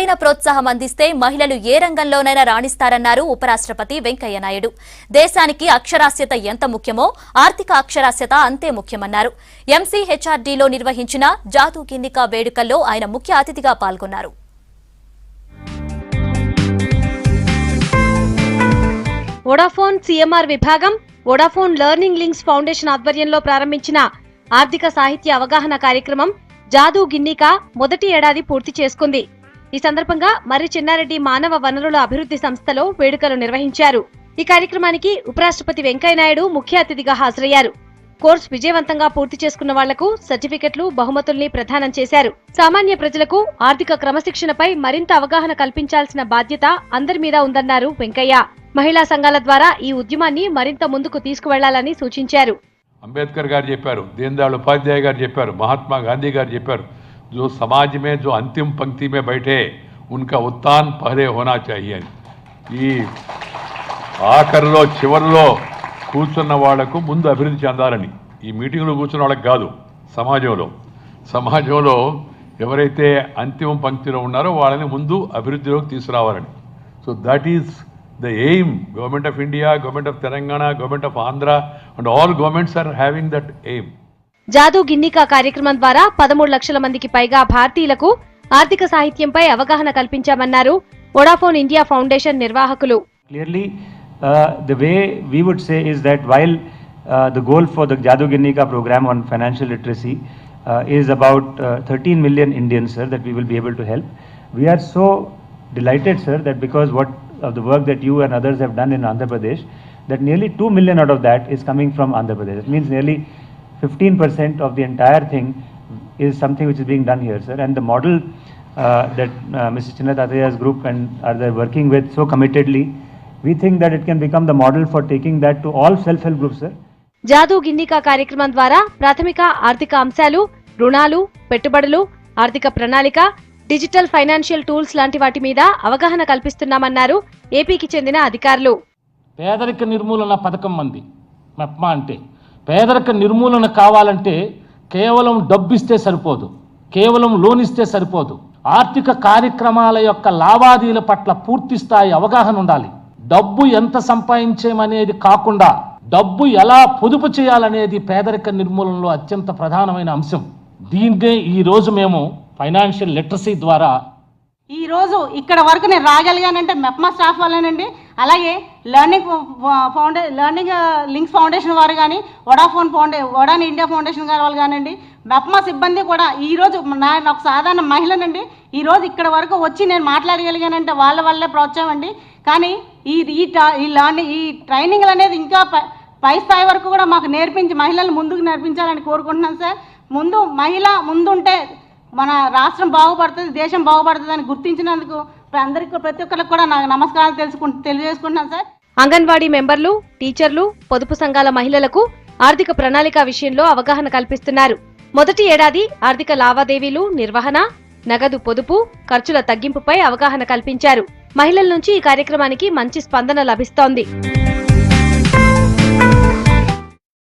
సరైన ప్రోత్సాహం అందిస్తే మహిళలు ఏ రంగంలోనైనా రాణిస్తారన్నారు ఉపరాష్ట్రపతి వెంకయ్య నాయుడు. దేశానికి అక్షరాస్యత ఎంత ముఖ్యమో ఆర్థిక అక్షరాస్యత అంతే ముఖ్యమన్నారు. ఎంసీహెచ్ఆర్డీలో నిర్వహించిన జాదు గిన్నికా వేడుకల్లో ఆయన ముఖ్య అతిథిగా పాల్గొన్నారు. వోడాఫోన్ సీఎంఆర్ విభాగం, వోడాఫోన్ లెర్నింగ్ లింక్స్ ఫౌండేషన్ ఆధ్వర్యంలో ప్రారంభించిన ఆర్థిక సాహిత్య అవగాహన కార్యక్రమం జాదు గిన్నికా మొదటి ఏడాది పూర్తి చేసుకుంది. ఈ సందర్భంగా మర్రి చెన్నారెడ్డి మానవ వనరుల అభివృద్ధి సంస్థలో వేడుకలు నిర్వహించారు. ఈ కార్యక్రమానికి ఉపరాష్ట్రపతి వెంకయ్యనాయుడు ముఖ్య అతిథిగా హాజరయ్యారు. కోర్సు విజయవంతంగా పూర్తి చేసుకున్న వాళ్లకు సర్టిఫికెట్లు, బహుమతుల్ని ప్రదానం చేశారు. సామాన్య ప్రజలకు ఆర్థిక క్రమశిక్షణపై మరింత అవగాహన కల్పించాల్సిన బాధ్యత అందరి మీద ఉందన్నారు వెంకయ్య. మహిళా సంఘాల ద్వారా ఈ ఉద్యమాన్ని మరింత ముందుకు తీసుకువెళ్లాలని సూచించారు. అంబేద్కర్ గారు చెప్పారు, దీన్ దయాళ్ ఉపాధ్యాయ గారు చెప్పారు, మహాత్మా గాంధీ గారు చెప్పారు, जो समाज में जो अंतिम पंक्ति में बैठे उनका उत्थान पहले होना चाहिए. ఈ ఆఖరిలో చివరిలో కూర్చున్న వాళ్లకు ముందు అభివృద్ధి చెందాలని. ఈ మీటింగ్లో కూర్చున్న వాళ్ళకి కాదు, సమాజంలో ఎవరైతే అంతిమ పంక్తిలో ఉన్నారో వాళ్ళని ముందు అభివృద్ధిలోకి తీసుకురావాలని. So that is the aim. Government of India, Government of Telangana, Government of Andhra and all governments are having that aim. జాదు గిన్నికా కార్యక్రమం ద్వారా 13 లక్షల మందికి పైగా భారతీయులకు ఆర్థిక సాహిత్యంపై అవగాహన కల్పించామన్నారు వోడాఫోన్ ఇండియా ఫౌండేషన్ నిర్వాహకులు. Clearly, the way we would say is that while the goal for the Jadu Ginnika program on financial literacy is about 13 million Indians, sir, that we will be able to help. We are so delighted, sir, that because of the work that you and others have done in Andhra Pradesh, that nearly 2 million out of that is coming from Andhra Pradesh. It means nearly 15% of the entire thing is something which is being done here, sir. And the model that Mr. Chinnathathaya's group and are working with so committedly, we think that it can become the model for taking that to all self-help groups, sir. జాదు గిన్నికా కార్యక్రమం ద్వారా ప్రాథమిక ఆర్థిక అంశాలు, రుణాలు, పెట్టుబడులు, ఆర్థిక ప్రణాళిక, digital financial tools లాంటి వాటి మీద అవగాహన కల్పిస్తున్నామన్నారు ఏపీకి చెందిన అధికారులు. పేదరిక నిర్మూలన పథకం మంది మెప్మా అంటే పేదరిక నిర్మూలన కావాలంటే కేవలం డబ్బిస్తే సరిపోదు, కేవలం లోన్ ఇస్తే సరిపోదు. ఆర్థిక కార్యక్రమాల యొక్క లావాదేవీల పట్ల పూర్తి స్థాయి అవగాహన ఉండాలి. డబ్బు ఎంత సంపాదించేమనేది కాకుండా డబ్బు ఎలా పొదుపు చేయాలనేది పేదరిక నిర్మూలనలో అత్యంత ప్రధానమైన అంశం. దీన్నే ఈరోజు మేము ఫైనాన్షియల్ లిటరసీ ద్వారా ఈరోజు ఇక్కడ వరకు నేను రాగలిగానంటే మెప్మా స్టాఫ్ వల్లనండి. అలాగే లెర్నింగ్ లింక్స్ ఫౌండేషన్ వారు కానీ, వోడాన్ ఇండియా ఫౌండేషన్ గారి వాళ్ళు కానివ్వండి, మెప్మా సిబ్బంది కూడా ఈరోజు నేను ఒక సాధారణ మహిళనండి. ఈరోజు ఇక్కడ వరకు వచ్చి నేను మాట్లాడగలిగానంటే వాళ్ళ వల్లే ప్రోత్సాహం అండి. కానీ ఈ ట్రైనింగ్లు అనేది ఇంకా పై స్థాయి వరకు కూడా మాకు నేర్పించి మహిళలు ముందుకు నేర్పించాలని కోరుకుంటున్నాను సార్. మహిళ ముందుంటే మన రాష్ట్రం బాగుపడుతుంది, దేశం బాగుపడుతుంది అని గుర్తించినందుకు అందరికీ, ప్రతి ఒక్కరికి కూడా నాకు నమస్కారాలు తెలియజేసుకుంటున్నాను సార్. అంగన్వాడీ మెంబర్లు, టీచర్లు, పొదుపు సంఘాల మహిళలకు ఆర్థిక ప్రణాళిక విషయంలో అవగాహన కల్పిస్తున్నారు. మొదటి ఏడాది ఆర్థిక లావాదేవీలు, నిర్వహణ, నగదు పొదుపు, ఖర్చుల తగ్గింపుపై అవగాహన కల్పించారు. మహిళల నుంచి ఈ కార్యక్రమానికి మంచి స్పందన లభిస్తోంది.